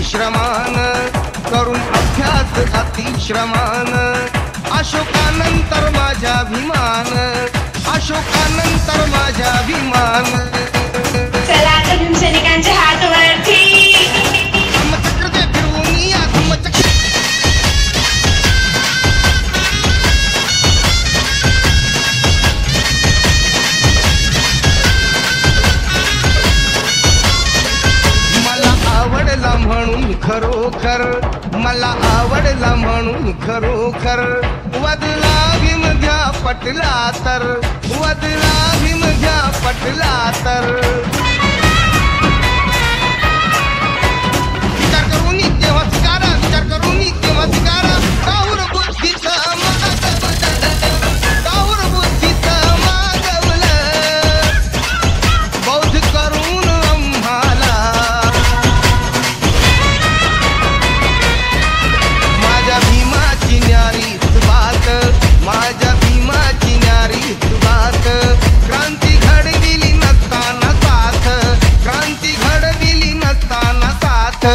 श्रमान करून अभ्यास अतिश्रमान अशोकानंतर माझा अभिमान अशोकानंतर माझा अभिमान चला तर भीमसैनिकांचे हात वरती धम्मचक्र दे फिरवून या धम्मचक्र मला आवडला म्हणून खरोखर मला आवडला म्हणून खरोखर वदला भीम घ्या पटला तर वदला भीम घ्या पटला तर विचार करून तेव्हा स्वीकारा विचार करून तेव्हा स्वीकारा काऊर बुद्धीचं मागवलं काऊर बुद्धीचं मागवलं बौद्ध करून आम्हाला माझ्या भीमाची न्यारी बात माझ्या भीमाची न्यारी बात क्रांती घडविली नसताना साथ क्रांती घडविली नसताना साथ